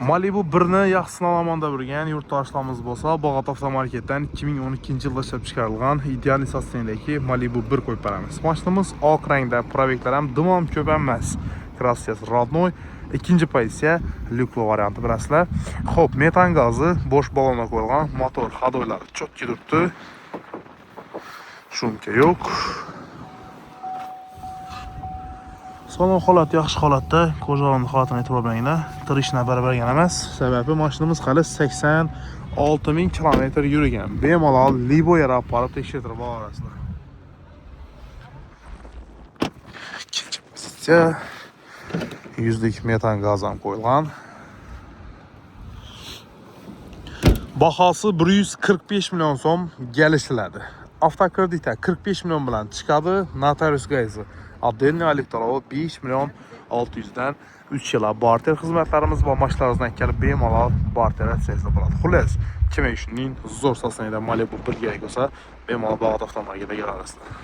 Malibu 1ni yaxshi sinalamanda bo'lgan yurtdoshlarimiz bo'lsa, Bog'ot avtomarketdan 2012-yilda ishlab chiqarilgan ideal sostenidagi Malibu 1 qo'yib beramiz. Mashinamiz oq rangda, probeklar ham dumam ko'p emas. Krassiyasi rodnoy, ikkinchi pozitsiya lyukli varianti bilasizlar. Xo'p, metan gazi bo'sh balonga qo'yilgan, motor hadoylari chotki turibdi. Shumka yo'q. Salon holati yaxshi holatda, ko'rjonim holatini e'tibor beringlar. Tirishni barabargan emas, sababi mashinamiz hali 86.000 kilometr yurgan. Bemalol Libo'ya borib tekshirtirib olasizlar. Ikkinchi pozitsiya 100lik metan gaz ham qo'yilgan. Bahosi 145 million so'm kelishiladi. Avtokreditda 45 million bilan chiqadi, notarius gayzi отдельный elektorov 5 million 600 dan 3 yil barter xizmatlarimiz va mashinalarimizdan kelib bemalol barter atsiyasida bo'ladi. Xullas, kim shuning zo'r sasnayda Malibu 1 kerak bo'lsa, bemalol Bog'ot avtomarketiga kelasizlar.